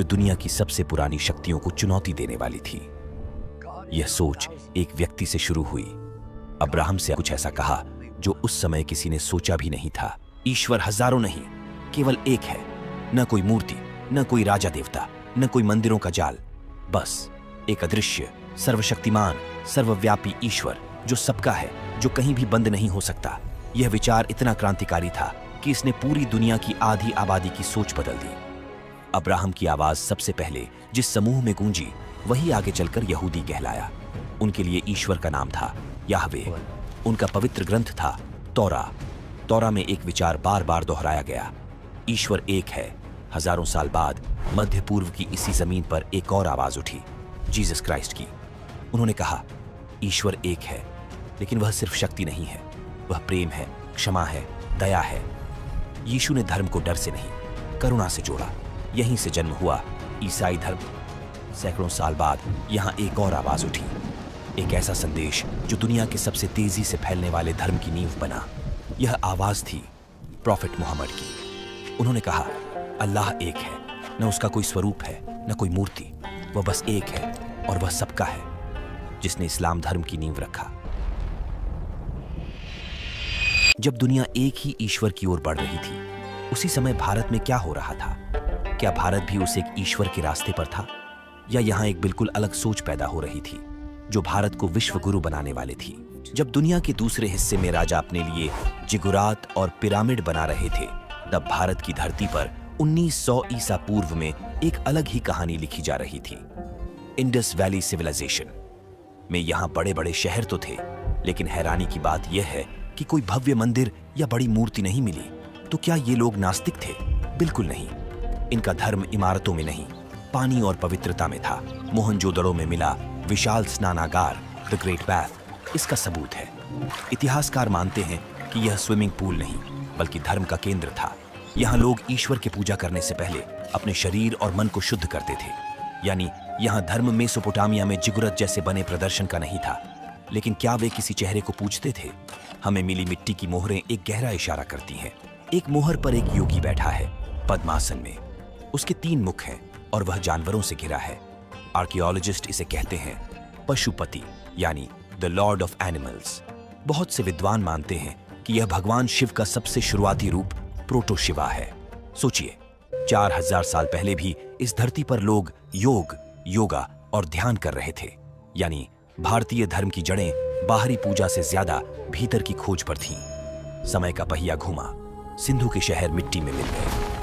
दुनिया की सबसे पुरानी शक्तियों को चुनौती देने वाली थी। यह सोच एक व्यक्ति से शुरू हुई। अब्राहम से कुछ ऐसा कहा जो उस समय किसी ने सोचा भी नहीं था। ईश्वर हजारों नहीं, केवल एक है। न कोई मूर्ति, न कोई राजा देवता, न कोई मंदिरों का जाल, बस एक अदृश्य, सर्वशक्तिमान, सर्वव्यापी ईश्वर जो सबका है, जो कहीं भी बंद नहीं हो सकता। यह विचार इतना क्रांतिकारी था कि इसने पूरी दुनिया की आधी आबादी की सोच बदल दी। अब्राहम की आवाज सबसे पहले जिस समूह में गूंजी, वही आगे चलकर यहूदी कहलाया। उनके लिए ईश्वर का नाम था याहवे। उनका पवित्र ग्रंथ था तौरा। तौरा में एक विचार बार बार दोहराया गया, ईश्वर एक है। हजारों साल बाद मध्य पूर्व की इसी जमीन पर एक और आवाज उठी, जीसस क्राइस्ट की। उन्होंने कहा, ईश्वर एक है, लेकिन वह सिर्फ शक्ति नहीं है, वह प्रेम है, क्षमा है, दया है। यीशु ने धर्म को डर से नहीं, करुणा से जोड़ा। यहीं से जन्म हुआ ईसाई धर्म। सैकड़ों साल बाद यहां एक और आवाज उठी, एक ऐसा संदेश जो दुनिया के सबसे तेजी से फैलने वाले धर्म की नींव बना। यह आवाज थी प्रॉफिट मोहम्मद की। उन्होंने कहा, अल्लाह एक है, न उसका कोई स्वरूप है, न कोई मूर्ति। वह बस एक है और वह सबका है, जिसने इस्लाम धर्म की नींव रखा। जब दुनिया एक ही ईश्वर की ओर बढ़ रही थी, उसी समय भारत में क्या हो रहा था? क्या भारत भी उस एक ईश्वर के रास्ते पर था, या यहां एक बिल्कुल अलग सोच पैदा हो रही थी जो भारत को विश्व गुरु बनाने वाली थी? जब दुनिया के दूसरे हिस्से में राजा अपने लिए जिगुरात और पिरामिड बना रहे थे, तब भारत की धरती पर 1900 ईसा पूर्व में एक अलग ही कहानी लिखी जा रही थी। इंडस वैली सिविलाइजेशन में यहां बड़े बड़े शहर तो थे, लेकिन हैरानी की बात यह है कि कोई भव्य मंदिर या बड़ी मूर्ति नहीं मिली। तो क्या ये लोग नास्तिक थे? बिल्कुल नहीं। इनका धर्म इमारतों में नहीं, पानी और पवित्रता में था। मोहनजोदड़ो में मिला विशाल स्नानागार, द ग्रेट बाथ, इसका सबूत है। इतिहासकार मानते हैं कि यह स्विमिंग पूल नहीं, बल्कि धर्म का केंद्र था। यहाँ लोग ईश्वर की पूजा करने से पहले अपने शरीर और मन को शुद्ध करते थे। यानी यहाँ धर्म मेसोपोटामिया में जिगुरत जैसे बने प्रदर्शन का नहीं था। लेकिन क्या वे किसी चेहरे को पूजते थे? हमें मिली मिट्टी की मोहरें एक गहरा इशारा करती हैं। एक मोहर पर एक योगी बैठा है, पद्मासन में। उसके 3 मुख हैं और वह जानवरों से घिरा है। आर्कियोलॉजिस्ट इसे कहते हैं पशुपति, यानी द लॉर्ड ऑफ एनिमल्स। बहुत से विद्वान मानते हैं कि यह भगवान शिव का सबसे शुरुआती रूप प्रोटो शिवा है। सोचिए, 4000 साल पहले भी इस धरती पर लोग योग, योगा और ध्यान कर रहे थे। यानी भारतीय धर्म की जड़ें बाहरी पूजा से ज्यादा भीतर की खोज पर थीं। समय का पहिया घूमा, सिंधु के शहर मिट्टी में मिल गए।